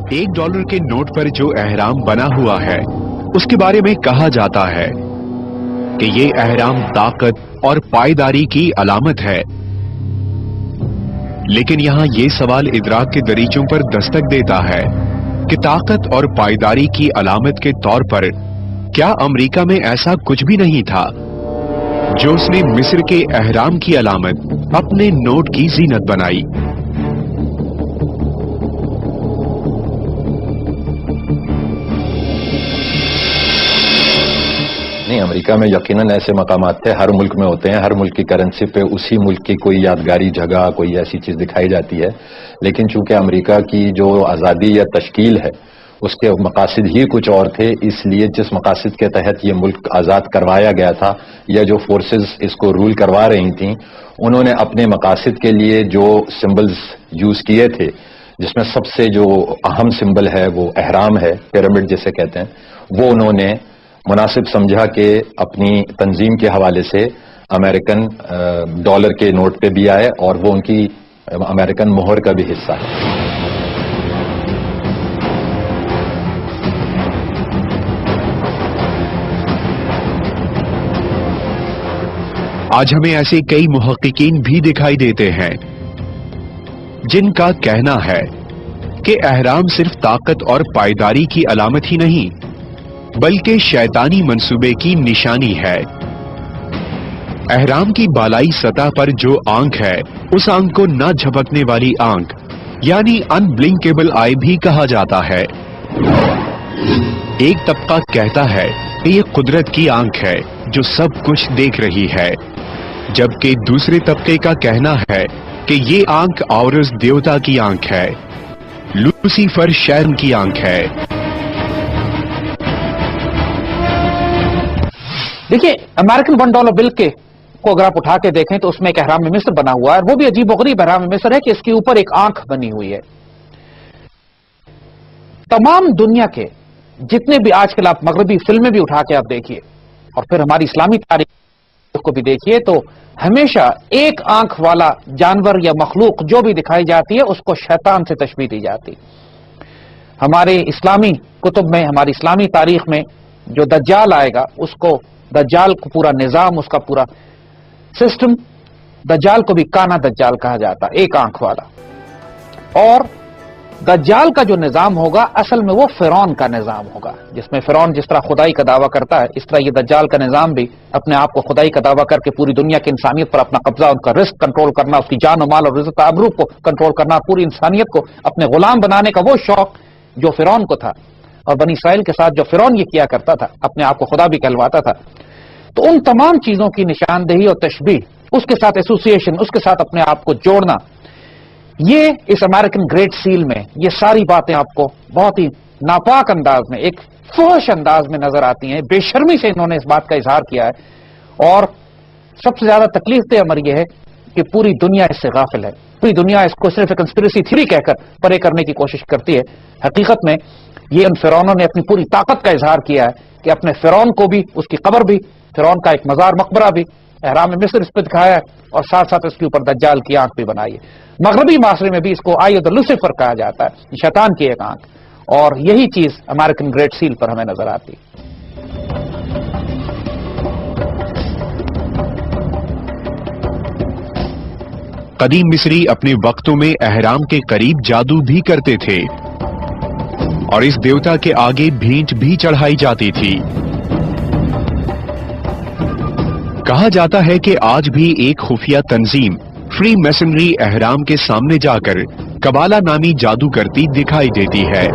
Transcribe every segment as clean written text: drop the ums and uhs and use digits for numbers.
$1 के नोट पर जो एहराम बना हुआ है उसके बारे में कहा जाता है कि ये एहराम ताकत और पायदारी की अलामत है। लेकिन यहां ये सवाल इदराक के दरीचों पर दस्तक देता है कि ताकत और पायदारी की अलामत के तौर पर क्या अमेरिका में ऐसा कुछ भी नहीं था जो उसने मिस्र के एहराम की अलामत अपने नोट की जीनत बनाई। नहीं, अमेरिका में यकीनन ऐसे मकामात थे, हर मुल्क में होते हैं, हर मुल्क की करेंसी पे उसी मुल्क की कोई यादगारी जगह, कोई ऐसी चीज दिखाई जाती है। लेकिन चूंकि अमेरिका की जो आज़ादी या तश्कील है उसके मकासद ही कुछ और थे, इसलिए जिस मकासद के तहत ये मुल्क आज़ाद करवाया गया था या जो फोर्सेस इसको रूल करवा रही थीं, उन्होंने अपने मकासद के लिए जो सिंबल्स यूज किए थे, जिसमें सबसे जो अहम सिंबल है वो एहराम है, पिरामिड जिसे कहते हैं, वो उन्होंने मुनासिब समझा कि अपनी तंजीम के हवाले से अमेरिकन डॉलर के नोट पे भी आए और वो उनकी अमेरिकन मोहर का भी हिस्सा है। आज हमें ऐसे कई मुहक्किकीन भी दिखाई देते हैं जिनका कहना है कि एहराम सिर्फ ताकत और पायदारी की अलामत ही नहीं बल्कि शैतानी मंसूबे की निशानी है। एहराम की बालाई सतह पर जो आंख है उस आंख को न झपकने वाली आंख यानी अनब्लिंकेबल आई भी कहा जाता है। एक तबका कहता है कि ये कुदरत की आंख है जो सब कुछ देख रही है, जबकि दूसरे तबके का कहना है कि ये आंख औरस देवता की आंख है, लूसीफर शैतान की आंख है। देखिए, अमेरिकन $1 बिल के को अगर आप उठा के देखें तो उसमें एक एहराम में मिस्र बना हुआ है, वो भी अजीब-ओ-गरीब एहराम में मिस्र है कि इसके ऊपर एक आंख बनी हुई है। तमाम दुनिया के जितने भी आजकल आप मगरबी फिल्में भी उठा के आप देखिए और फिर हमारी इस्लामी तारीख को भी देखिए तो हमेशा एक आंख वाला जानवर या मखलूक जो भी दिखाई जाती है उसको शैतान से तशबीह दी जाती है। हमारे इस्लामी कुतुब में, हमारी इस्लामी तारीख में जो दज्जाल आएगा उसको दज्जाल को पूरा निजाम, उसका पूरा सिस्टम, दज्जाल को भी काना दज्जाल कहा जाता, एक आंख वाला। और दज्जाल का जो निजाम होगा असल में वो फिरौन का निजाम होगा, जिसमें फिरौन जिस तरह खुदाई का दावा करता है इस तरह ये दज्जाल का निजाम भी अपने आप को खुदाई का दावा करके पूरी दुनिया की इंसानियत पर अपना कब्जा, उनका रिस्क कंट्रोल करना, उसकी जान और माल और इज्जत आबरू को कंट्रोल करना, पूरी इंसानियत को अपने गुलाम बनाने का वो शौक जो फिरौन को था और बनी इसराइल के साथ जो फिरौन ये किया करता था, अपने आप को खुदा भी कहलवाता था। तो उन तमाम चीजों की निशानदेही और तशबीह, उसके साथ एसोसिएशन, उसके साथ अपने आप को जोड़ना, ये इस अमेरिकन ग्रेट सील में ये सारी बातें आपको बहुत ही नापाक अंदाज में, एक फहश अंदाज में नजर आती हैं। बेशर्मी से इन्होंने इस बात का इजहार किया है और सबसे ज्यादा तकलीफ दे अमर यह है कि पूरी दुनिया इससे गाफिल है। पूरी दुनिया इसको सिर्फ एक कंस्पिरेसी थ्योरी कहकर परे करने की कोशिश करती है। हकीकत में ये उन फिरौनों ने अपनी पूरी ताकत का इजहार किया है कि अपने फिरौन को भी, उसकी कब्र भी, फिरौन का एक मजार मकबरा भी एहराम मिस्र इस पर दिखाया है और साथ साथ इसके ऊपर दज्जाल की आंख भी बनाई है। मगरबी माशरे में भी इसको आई द लूसीफर कहा जाता है, शैतान की एक आंख, और यही चीज अमेरिकन ग्रेट सील पर हमें नजर आती है। कदीम मिस्री अपने वक्तों में एहराम के करीब जादू भी करते थे और इस देवता के आगे भेंट भी चढ़ाई जाती थी। कहा जाता है कि आज भी एक खुफिया तंजीम फ्री मैसनरी एहराम के सामने जाकर कबाला नामी जादू करती दिखाई देती है।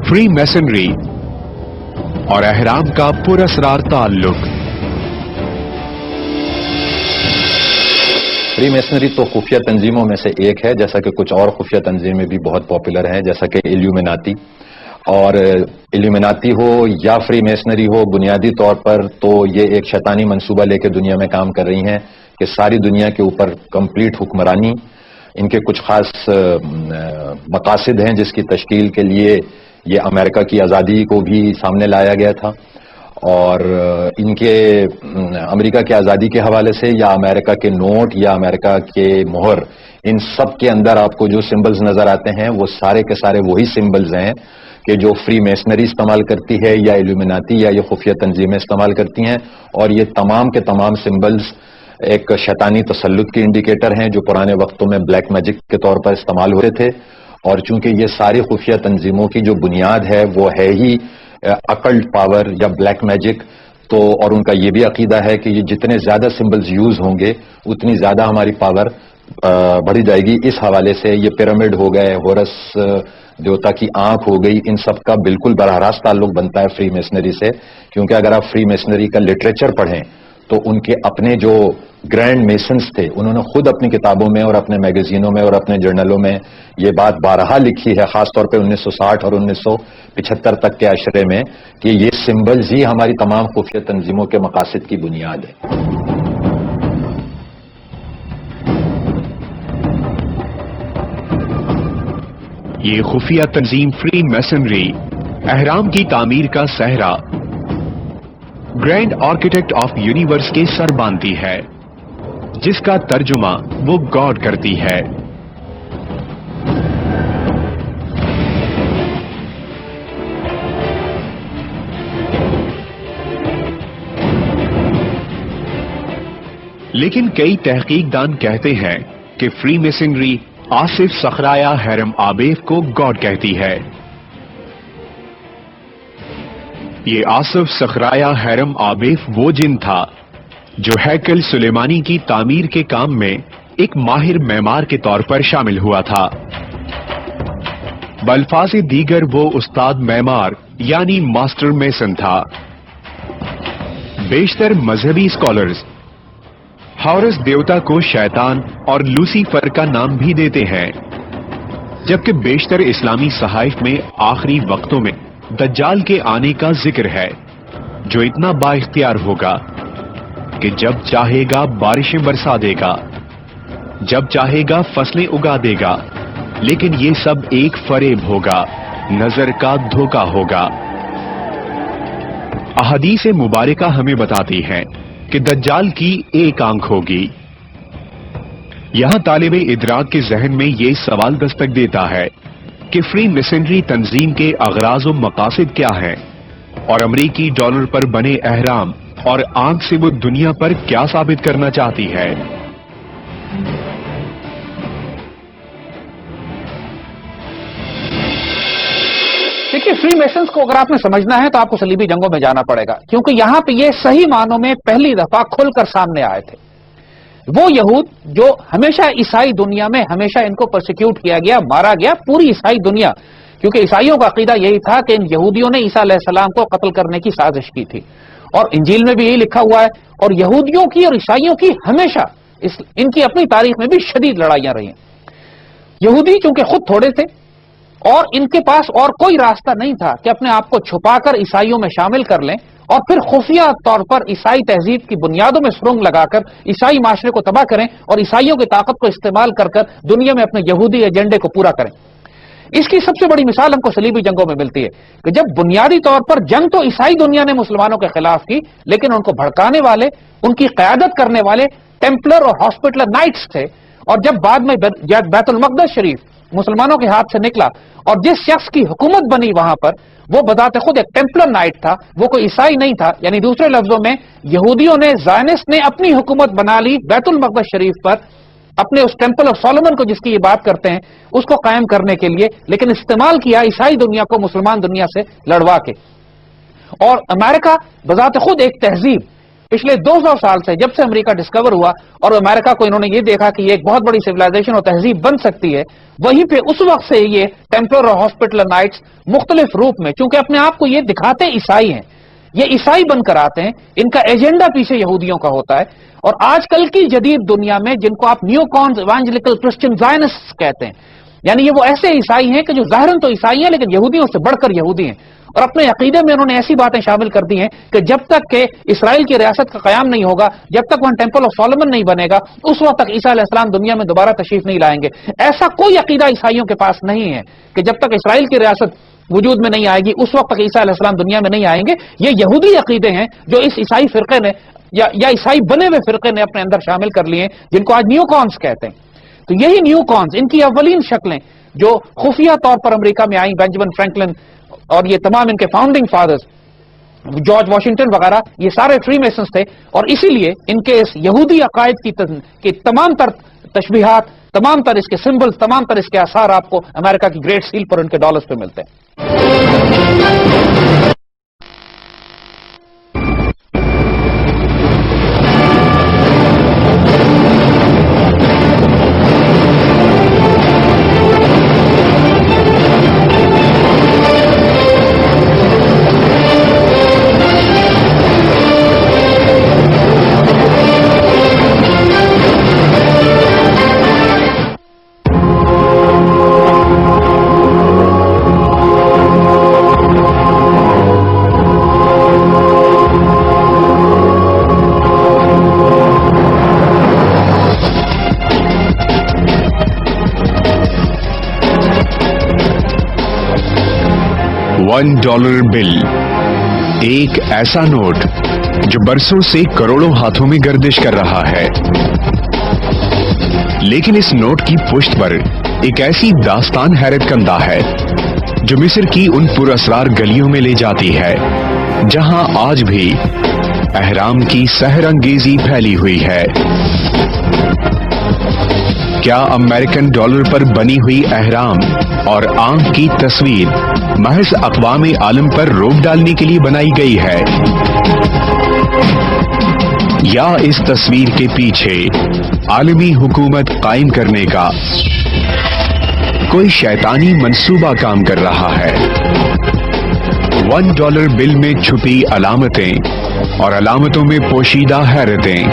फ्री मैसनरी और एहराम का पुरअसरार ताल्लुक। फ्री मैसनरी तो खुफिया तंजीमों में से एक है, जैसा कि कुछ और खुफिया तंजीमें भी बहुत पॉपुलर हैं, जैसा कि इल्यूमिनाती। और इल्यूमिनाती हो या फ्री मैसनरी हो, बुनियादी तौर पर तो ये एक शैतानी मंसूबा लेकर दुनिया में काम कर रही हैं कि सारी दुनिया के ऊपर कंप्लीट हुक्मरानी। इनके कुछ खास मकासद हैं जिसकी तश्कील के लिए ये अमेरिका की आज़ादी को भी सामने लाया गया था اور ان کے امریکہ کی آزادی کے حوالے سے یا امریکہ کے نوٹ یا امریکہ کے مہر، ان سب کے اندر آپ کو جو سمبلز نظر آتے ہیں وہ سارے کے سارے وہی سمبلز ہیں کہ جو فری میسنری استعمال کرتی ہے یا ایلومیناتی یا یہ خفیہ تنظیمیں استعمال کرتی ہیں. اور یہ تمام کے تمام سمبلز ایک شیطانی تسلط کی انڈیکیٹر ہیں جو پرانے وقتوں میں بلیک میجک کے طور پر استعمال ہوتے تھے. اور چونکہ یہ ساری خفیہ تنظیموں کی جو بنیاد ہے وہ ہے ہی اکلٹ پاور یا بلیک میجک، تو اور ان کا یہ بھی عقیدہ ہے کہ یہ جتنے زیادہ سمبلز یوز ہوں گے اتنی زیادہ ہماری پاور بڑھی جائے گی. اس حوالے سے یہ پیرامڈ ہو گئے، ہورس دیوتا کی آنکھ ہو گئی، ان سب کا بالکل براہ راست تعلق بنتا ہے فری میسنری سے. کیونکہ اگر آپ فری میسنری کا لٹریچر پڑھیں تو ان کے اپنے جو گرینڈ میسنز تھے انہوں نے خود اپنی کتابوں میں اور اپنے میگزینوں میں اور اپنے جرنلوں میں یہ بات بارہا لکھی ہے، خاص طور پہ 1960 اور 1975 تک کے عشرے میں، کہ یہ سمبلز ہی ہماری تمام خفیہ تنظیموں کے مقاصد کی بنیاد ہے. یہ خفیہ تنظیم فری میسنری اہرام کی تعمیر کا صحرا گرینڈ آرکیٹیکٹ آف یونیورس کے سر باندھتی ہے، جس کا ترجمہ وہ گاڈ کرتی ہے. لیکن کئی تحقیق دان کہتے ہیں کہ فری میسنری آصف صخرایہ ہیرم آبیف کو گاڈ کہتی ہے. یہ آصف صخرایہ ہیرم آبیف وہ جن تھا جو ہیکل سلیمانی کی تعمیر کے کام میں ایک ماہر معمار کے طور پر شامل ہوا تھا. بالفاظ دیگر وہ استاد معمار یعنی ماسٹر میسن تھا. بیشتر مذہبی اسکالرز ہارس دیوتا کو شیطان اور لوسیفر کا نام بھی دیتے ہیں، جبکہ بیشتر اسلامی صحائف میں آخری وقتوں میں دجال کے آنے کا ذکر ہے، جو اتنا با اختیار ہوگا کہ جب چاہے گا بارشیں برسا دے گا، جب چاہے گا فصلیں اگا دے گا. لیکن یہ سب ایک فریب ہوگا، نظر کا دھوکہ ہوگا. احادیث مبارکہ ہمیں بتاتی ہیں کہ دجال کی ایک آنکھ ہوگی. یہاں طالب ادراک کے ذہن میں یہ سوال دستک دیتا ہے کہ فری میسنری تنظیم کے اغراض و مقاصد کیا ہیں، اور امریکی ڈالر پر بنے اہرام اور آنکھ سے وہ دنیا پر کیا ثابت کرنا چاہتی ہے. دیکھیے، فری میسنز کو اگر آپ نے سمجھنا ہے تو آپ کو صلیبی جنگوں میں جانا پڑے گا، کیونکہ یہاں پہ یہ صحیح معنوں میں پہلی دفعہ کھل کر سامنے آئے تھے. وہ یہود جو ہمیشہ عیسائی دنیا میں ہمیشہ ان کو پرسیکیوٹ کیا گیا، مارا گیا، پوری عیسائی دنیا، کیونکہ عیسائیوں کا عقیدہ یہی تھا کہ ان یہودیوں نے عیسیٰ علیہ السلام کو قتل کرنے کی سازش کی تھی، اور انجیل میں بھی یہی لکھا ہوا ہے. اور یہودیوں کی اور عیسائیوں کی ہمیشہ ان کی اپنی تاریخ میں بھی شدید لڑائیاں رہی ہیں. یہودی چونکہ خود تھوڑے تھے اور ان کے پاس اور کوئی راستہ نہیں تھا کہ اپنے آپ کو چھپا کر عیسائیوں میں شامل کر لیں اور پھر خفیہ طور پر عیسائی تہذیب کی بنیادوں میں سرنگ لگا کر عیسائی معاشرے کو تباہ کریں اور عیسائیوں کی طاقت کو استعمال کر کر دنیا میں اپنے یہودی ایجنڈے کو پورا کریں. اس کی سب سے بڑی مثال ہم کو صلیبی جنگوں میں ملتی ہے کہ جب بنیادی طور پر جنگ تو عیسائی دنیا نے مسلمانوں کے خلاف کی، لیکن ان کو بھڑکانے والے، ان کی قیادت کرنے والے ٹیمپلر اور ہاسپٹلر نائٹس تھے. اور جب بعد میں بیت المقدس شریف مسلمانوں کے ہاتھ سے نکلا اور جس شخص کی حکومت بنی وہاں پر، وہ بذات خود ایک ٹیمپلر نائٹ تھا، وہ کوئی عیسائی نہیں تھا. یعنی دوسرے لفظوں میں یہودیوں نے، زائنسٹ نے اپنی حکومت بنا لی بیت المقدس شریف پر، اپنے اس ٹیمپل آف سولومن کو جس کی یہ بات کرتے ہیں اس کو قائم کرنے کے لیے، لیکن استعمال کیا عیسائی دنیا کو مسلمان دنیا سے لڑوا کے. اور امریکہ بذات خود ایک تہذیب پچھلے 200 سال سے، جب سے امریکہ ڈسکور ہوا اور امریکہ کو انہوں نے یہ دیکھا کہ یہ ایک بہت بڑی سویلائزیشن اور تہذیب بن سکتی ہے، وہیں پہ اس وقت سے یہ ٹیمپلر اور ہاسپٹلر نائٹس مختلف روپ میں، چونکہ اپنے آپ کو یہ دکھاتے عیسائی ہیں، یہ عیسائی بن کر آتے ہیں، ان کا ایجنڈا پیچھے یہودیوں کا ہوتا ہے. اور آج کل کی جدید دنیا میں جن کو آپ نیو کونز ایوانجلیکل کرسچن زائنسٹ کہتے ہیں، یعنی یہ وہ ایسے عیسائی ہیں کہ جو ظاہراً تو عیسائی ہیں لیکن یہودیوں سے بڑھ کر یہودی ہیں، اور اپنے عقیدے میں انہوں نے ایسی باتیں شامل کر دی ہیں کہ جب تک کہ اسرائیل کی ریاست کا قیام نہیں ہوگا، جب تک وہاں ٹیمپل آف سولومن نہیں بنے گا، اس وقت تک عیسیٰ علیہ السلام دنیا میں دوبارہ تشریف نہیں لائیں گے. ایسا کوئی عقیدہ عیسائیوں کے پاس نہیں ہے کہ جب تک اسرائیل کی ریاست وجود میں نہیں آئے گی، اس وقت تک عیسیٰ علیہ السلام دنیا میں نہیں آئیں گے. یہ یہودی عقیدے ہیں جو اس عیسائی فرقے نے یا عیسائی بنے ہوئے فرقے نے اپنے اندر شامل کر لیے ہیں، جن کو آج نیو کانس کہتے ہیں. تو یہی نیو کانس، ان کی اولین شکلیں جو خفیہ طور پر امریکہ میں آئیں، بینجامن فرینکلن اور یہ تمام ان کے فاؤنڈنگ فادرز، جارج واشنگٹن وغیرہ، یہ سارے فری میسنز تھے. اور اسی لیے ان کے اس یہودی عقائد کی تمام تر تشبیہات، تمام تر اس کے سمبلز، تمام تر اس کے آثار آپ کو امریکہ کی گریٹ سیل پر ان کے ڈالرز پہ ملتے ہیں. $1 بل، ایک ایسا نوٹ جو برسوں سے کروڑوں ہاتھوں میں گردش کر رہا ہے. لیکن اس نوٹ کی پشت پر ایک ایسی داستان حیرت کندہ ہے جو مصر کی ان پراسرار گلیوں میں لے جاتی ہے جہاں آج بھی احرام کی سحر انگیزی پھیلی ہوئی ہے. کیا امریکن ڈالر پر بنی ہوئی احرام اور آنکھ کی تصویر محض اقوام عالم پر روک ڈالنے کے لیے بنائی گئی ہے، یا اس تصویر کے پیچھے عالمی حکومت قائم کرنے کا کوئی شیطانی منصوبہ کام کر رہا ہے؟ $1 بل میں چھپی علامتیں اور علامتوں میں پوشیدہ حیرتیں.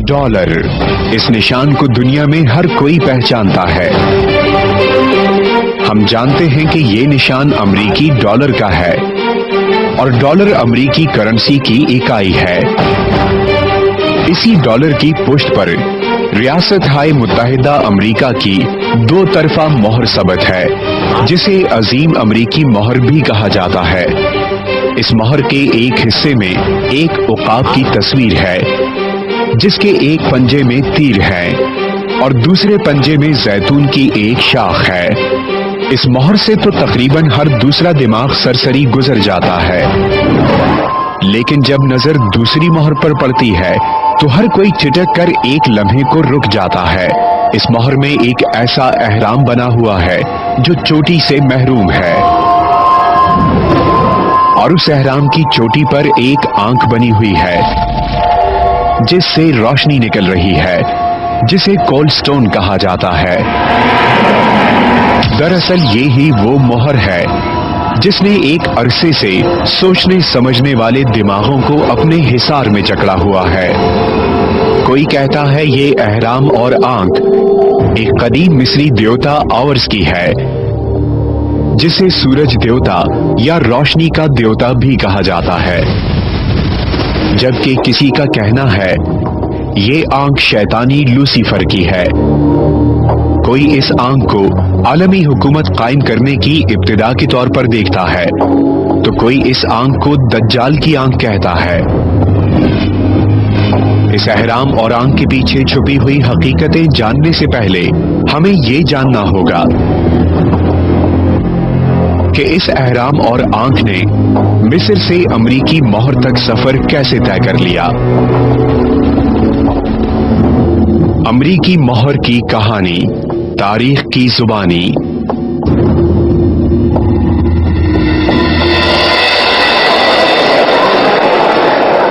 ڈالر، اس نشان کو دنیا میں ہر کوئی پہچانتا ہے. ہم جانتے ہیں کہ یہ نشان امریکی ڈالر کا ہے اور ڈالر امریکی کرنسی کی اکائی ہے. اسی ڈالر کی پشت پر ریاست ہائے متحدہ امریکہ کی 2 طرفہ مہر ثبت ہے جسے عظیم امریکی مہر بھی کہا جاتا ہے. اس مہر کے ایک حصے میں ایک عقاب کی تصویر ہے جس کے ایک پنجے میں تیر ہے اور دوسرے پنجے میں زیتون کی ایک شاخ ہے. اس مہر سے تو تقریباً ہر دوسرا دماغ سرسری گزر جاتا ہے، لیکن جب نظر دوسری مہر پر پڑتی ہے تو ہر کوئی چٹک کر ایک لمحے کو رک جاتا ہے. اس مہر میں ایک ایسا احرام بنا ہوا ہے جو چوٹی سے محروم ہے، اور اس احرام کی چوٹی پر ایک آنکھ بنی ہوئی ہے جس سے روشنی نکل رہی ہے، جسے کولڈ سٹون کہا جاتا ہے. دراصل یہ ہی وہ مہر ہے جس نے ایک عرصے سے سوچنے سمجھنے والے دماغوں کو اپنے حصار میں جکڑا ہوا ہے. کوئی کہتا ہے یہ احرام اور آنکھ ایک قدیم مصری دیوتا آورس کی ہے جسے سورج دیوتا یا روشنی کا دیوتا بھی کہا جاتا ہے، جبکہ کسی کا کہنا ہے یہ آنکھ شیطانی لوسیفر کی ہے. کوئی اس آنکھ کو عالمی حکومت قائم کرنے کی ابتدا کے طور پر دیکھتا ہے تو کوئی اس آنکھ کو دجال کی آنکھ کہتا ہے. اس احرام اور آنکھ کے پیچھے چھپی ہوئی حقیقتیں جاننے سے پہلے ہمیں یہ جاننا ہوگا کہ اس احرام اور آنکھ نے مصر سے امریکی مہر تک سفر کیسے طے کر لیا. امریکی مہر کی کہانی، تاریخ کی زبانی.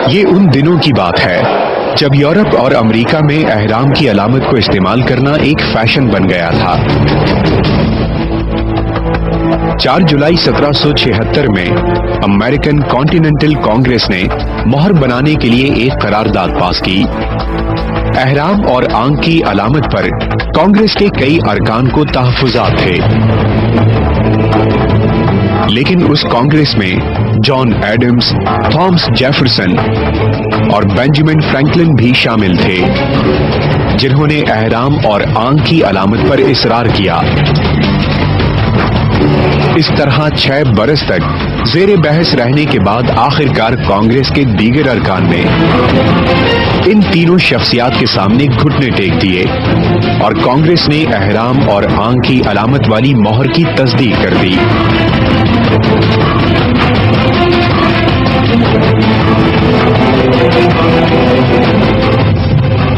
یہ ان دنوں کی بات ہے جب یورپ اور امریکہ میں احرام کی علامت کو استعمال کرنا ایک فیشن بن گیا تھا. 4 جولائی 1776 میں امریکن کانٹیننٹل کانگریس نے مہر بنانے کے لیے ایک قرارداد پاس کی. احرام اور آنکھ کی علامت پر کانگریس کے کئی ارکان کو تحفظات تھے. लेकिन उस कांग्रेस में जॉन एडम्स, थॉमस जेफरसन और बेंजामिन फ्रैंकलिन भी शामिल थे, जिन्होंने एहराम और आंख की अलामत पर इसरार किया। इस तरह 6 बरस तक जेर बहस रहने के बाद आखिरकार कांग्रेस के दीगर अरकान ने इन तीनों शख्सियात के सामने घुटने टेक दिए और कांग्रेस ने एहराम और आंख की अलामत वाली मोहर की तस्दीक कर दी।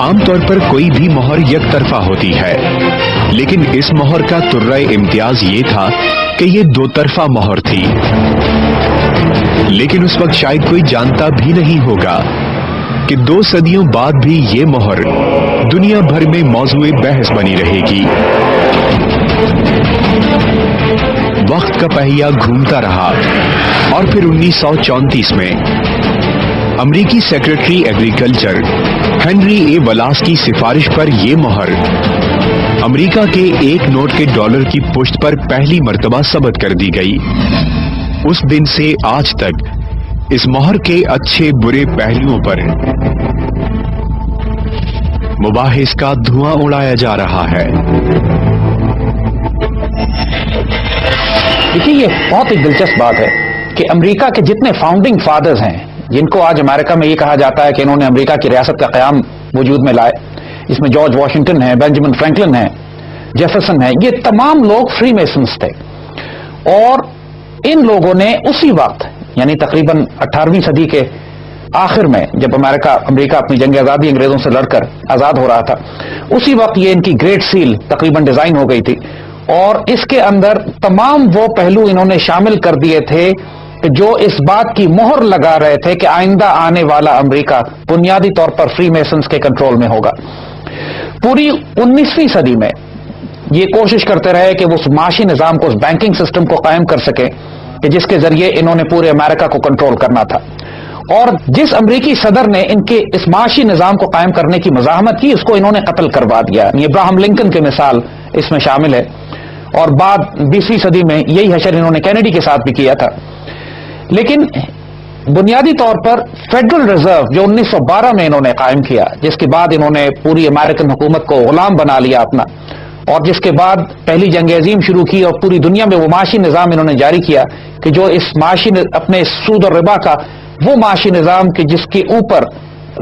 आमतौर पर कोई भी मोहर एक तरफा होती है, लेकिन इस मोहर का तुर्रा इम्तियाज ये था कि ये 2 तरफा मोहर थी। लेकिन उस वक्त शायद कोई जानता भी नहीं होगा कि 2 सदियों बाद भी ये मोहर दुनिया भर में मौजूए बहस बनी रहेगी। वक्त का पहिया घूमता रहा और फिर 1934 में अमेरिकी सेक्रेटरी एग्रीकल्चर हेनरी ए वलास की सिफारिश पर यह मोहर अमेरिका के 1 नोट के डॉलर की पुष्ट पर पहली मर्तबा सबत कर दी गई। उस दिन से आज तक इस मोहर के अच्छे बुरे पहलुओं पर मुबाहिस का धुआं उड़ाया जा रहा है। देखिए, ये बहुत ही दिलचस्प बात है कि अमेरिका के जितने फाउंडिंग फादर्स हैं, जिनको आज अमेरिका में ये कहा जाता है कि इन्होंने अमेरिका की रियासत का क़याम वजूद में लाए, इसमें जॉर्ज वॉशिंगटन है, बेंजामिन फ्रैंकलिन है, जेफरसन है, ये तमाम लोग फ्री मेसन्स थे। और इन लोगों ने उसी वक्त यानी तकरीबन 18वीं सदी के आखिर में, जब अमेरिका अपनी जंग आज़ादी अंग्रेजों से लड़कर आज़ाद हो रहा था, उसी वक्त ये इनकी ग्रेट सील तकरीबन डिजाइन हो गई थी और इसके अंदर तमाम वो पहलू इन्होंने शामिल कर दिए थे कि जो इस बात की मोहर लगा रहे थे कि आइंदा आने वाला अमेरिका बुनियादी तौर पर फ्री मेसन्स के कंट्रोल में होगा। पूरी 19वीं सदी में ये कोशिश करते रहे कि वो उस माशी निजाम को, उस बैंकिंग सिस्टम को कायम कर सके कि जिसके जरिए इन्होंने पूरे अमेरिका को कंट्रोल करना था। और जिस अमेरिकी सदर ने इनके इस माशी निजाम को कायम करने की मज़ाहमत की, उसको इन्होंने कत्ल करवा दिया। इब्राहिम लिंकन की मिसाल इसमें शामिल है और बाद 20वीं सदी में यही हशर इन्होंने कैनेडी के साथ भी किया था। लेकिन बुनियादी तौर पर फेडरल रिजर्व जो 1912 में इन्होंने कायम किया, जिसके बाद इन्होंने पूरी अमेरिकन हुकूमत को गुलाम बना लिया अपना, और जिसके बाद पहली जंग अजीम शुरू की और पूरी दुनिया में वो माशी निजाम इन्होंने जारी किया कि जो इस अपने सूद और रिबा का वो माशी निजाम कि जिसके ऊपर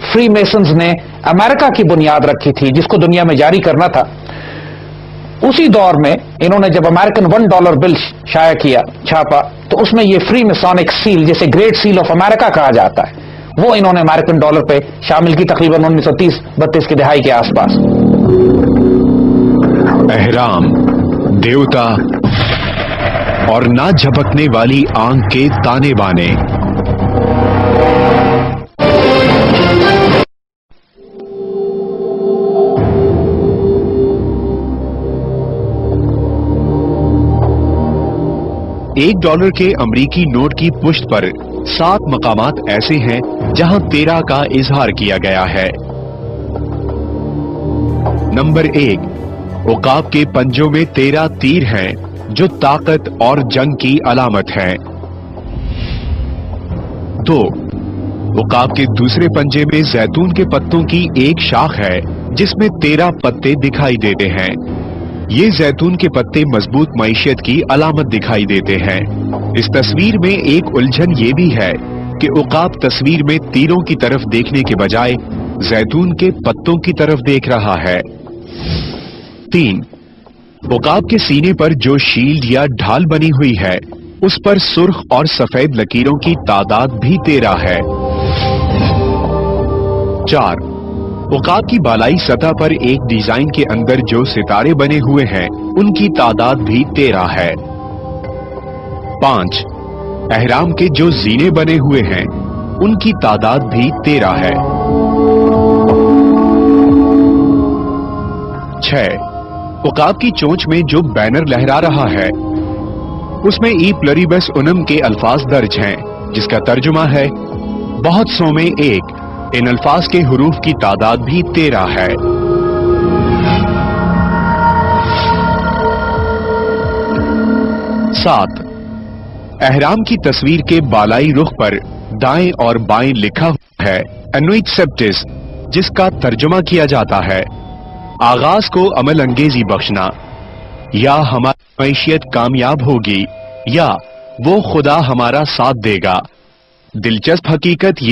फ्री मेसन्स ने अमेरिका की बुनियाद रखी थी, जिसको दुनिया में जारी करना था। उसी दौर में इन्होंने जब अमेरिकन $1 बिल शाया किया, छापा, तो उसमें ये फ्री मेसोनिक सील, जिसे ग्रेट सील ऑफ अमेरिका कहा जाता है, वो इन्होंने अमेरिकन डॉलर पे शामिल की तकरीबन 1930-32 की दहाई के आसपास। एहराम, देवता और ना झपकने वाली आंख के ताने बाने। $1 के अमरीकी नोट की पुष्ट पर 7 मकामात ऐसे हैं जहां 13 का इजहार किया गया है। नंबर 1, उकाब के पंजों में 13 तीर हैं जो ताकत और जंग की अलामत है। 2, उकाब के दूसरे पंजे में जैतून के पत्तों की एक शाख है जिसमें 13 पत्ते दिखाई देते हैं। ये जैतून के पत्ते मजबूत मईशत की अलामत दिखाई देते हैं। इस तस्वीर में एक उलझन ये भी है कि उकाब तस्वीर में तीरों की तरफ देखने के बजाय जैतून के पत्तों की तरफ देख रहा है। 3, उकाब के सीने पर जो शील्ड या ढाल बनी हुई है उस पर सुर्ख और सफेद लकीरों की तादाद भी 13 है। 4, उकाब की बालाई सतह पर एक डिजाइन के अंदर जो सितारे बने हुए हैं उनकी तादाद भी 13 है। 5, एहराम के जो जीने बने हुए हैं उनकी तादाद भी 13 है। 6, उकाब की चोंच में जो बैनर लहरा रहा है उसमें ई प्लरीबस उनम के अल्फाज दर्ज हैं, जिसका तर्जुमा है बहुत सौ में एक। इन अल्फाज के हुरूफ की तादाद भी 13 है। 7, احرام کی تصویر کے بالائی رخ پر دائیں اور بائیں لکھا ہوا ہے انویٹ سپٹس، جس کا ترجمہ کیا جاتا ہے آغاز کو عمل انگیزی بخشنا، یا ہماری معیشت کامیاب ہوگی یا وہ خدا ہمارا ساتھ دے گا۔ دلچسپ حقیقت یہ